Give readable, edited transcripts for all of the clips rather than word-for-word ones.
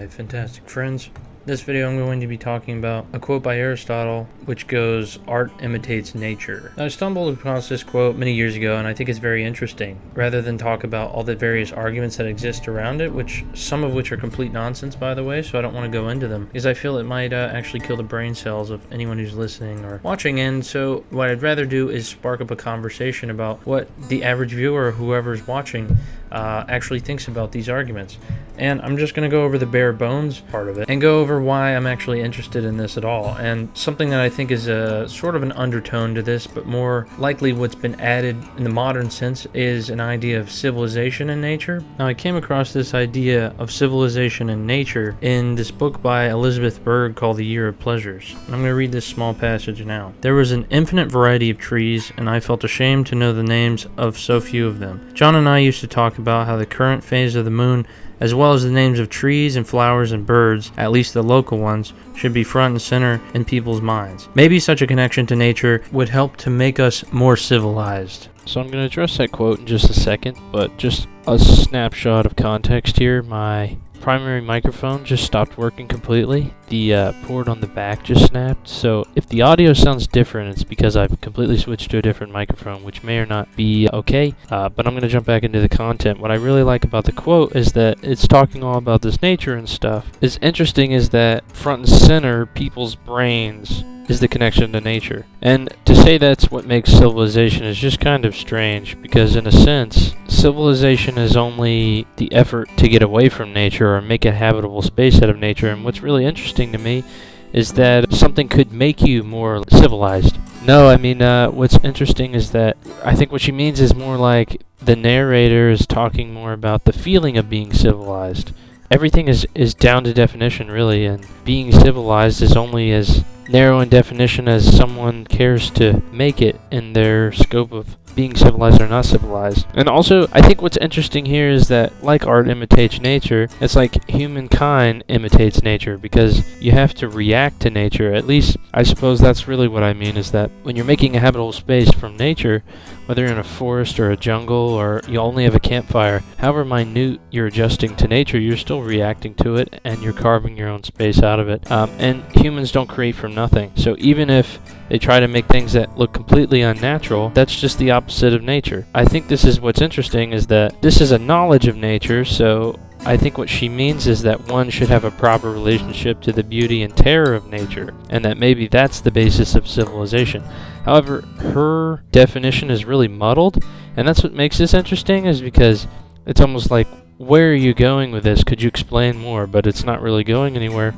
my fantastic friends. This video I'm going to be talking about a quote by Aristotle which goes, "Art imitates nature." Now, I stumbled across this quote many years ago and I think it's very interesting. Rather than talk about all the various arguments that exist around it, which some of which are complete nonsense by the way, so I don't want to go into them because I feel it might actually kill the brain cells of anyone who's listening or watching. And so what I'd rather do is spark up a conversation about what the average viewer or whoever's watching actually thinks about these arguments. And I'm just going to go over the bare bones part of it and go over why I'm actually interested in this at all. And something that I think is a sort of an undertone to this, but more likely what's been added in the modern sense, is an idea of civilization in nature. Now, I came across this idea of civilization in nature in this book by Elizabeth Berg called The Year of Pleasures. And I'm going to read this small passage now. "There was an infinite variety of trees, and I felt ashamed to know the names of so few of them. John and I used to talk about how the current phase of the moon, as well as the names of trees and flowers and birds, at least the local ones, should be front and center in people's minds. Maybe such a connection to nature would help to make us more civilized." So I'm going to address that quote in just a second, but just a snapshot of context here. My primary microphone just stopped working completely. The port on the back just snapped, so if the audio sounds different, it's because I've completely switched to a different microphone, which may or not be okay, but I'm going to jump back into the content. What I really like about the quote is that it's talking all about this nature and stuff. It's interesting is that front and center, people's brains is the connection to nature. And to say that's what makes civilization is just kind of strange, because in a sense, civilization is only the effort to get away from nature or make a habitable space out of nature. And what's really interesting to me is that something could make you more civilized. No, I mean, what's interesting is that I think what she means is more like the narrator is talking more about the feeling of being civilized. Everything is down to definition, really, and being civilized is only as narrow in definition as someone cares to make it in their scope of being civilized or not civilized. And also, I think what's interesting here is that, like art imitates nature, it's like humankind imitates nature, because you have to react to nature. At least, I suppose that's really what I mean, is that when you're making a habitable space from nature, whether you're in a forest or a jungle or you only have a campfire, however minute you're adjusting to nature, you're still reacting to it and you're carving your own space out of it. And humans don't create from nothing. So even if they try to make things that look completely unnatural, that's just the opposite of nature. I think this is what's interesting, is that this is a knowledge of nature, so I think what she means is that one should have a proper relationship to the beauty and terror of nature, and that maybe that's the basis of civilization. However, her definition is really muddled, and that's what makes this interesting, is because it's almost like, where are you going with this? Could you explain more? But it's not really going anywhere,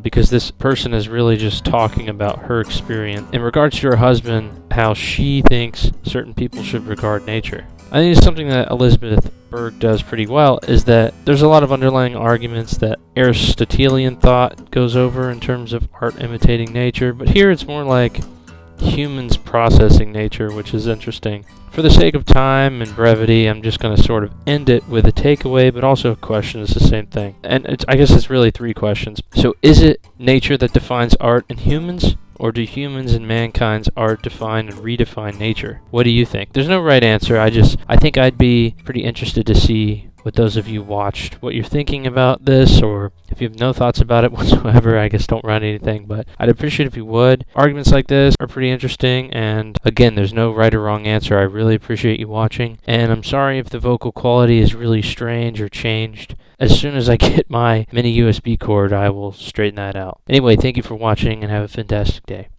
because this person is really just talking about her experience in regards to her husband, how she thinks certain people should regard nature. I think it's something that Elizabeth Berg does pretty well, is that there's a lot of underlying arguments that Aristotelian thought goes over in terms of art imitating nature, but here it's more like humans processing nature, which is interesting. For the sake of time and brevity, I'm just going to sort of end it with a takeaway, but also a question. Is the same thing. And I guess it's really three questions. So is it nature that defines art and humans? Or do humans and mankind's art define and redefine nature? What do you think? There's no right answer. I think I'd be pretty interested to see what those of you watched, what you're thinking about this, or if you have no thoughts about it whatsoever, I guess don't write anything, but I'd appreciate if you would. Arguments like this are pretty interesting, and again, there's no right or wrong answer. I really appreciate you watching, and I'm sorry if the vocal quality is really strange or changed. As soon as I get my mini USB cord, I will straighten that out. Anyway, thank you for watching, and have a fantastic day.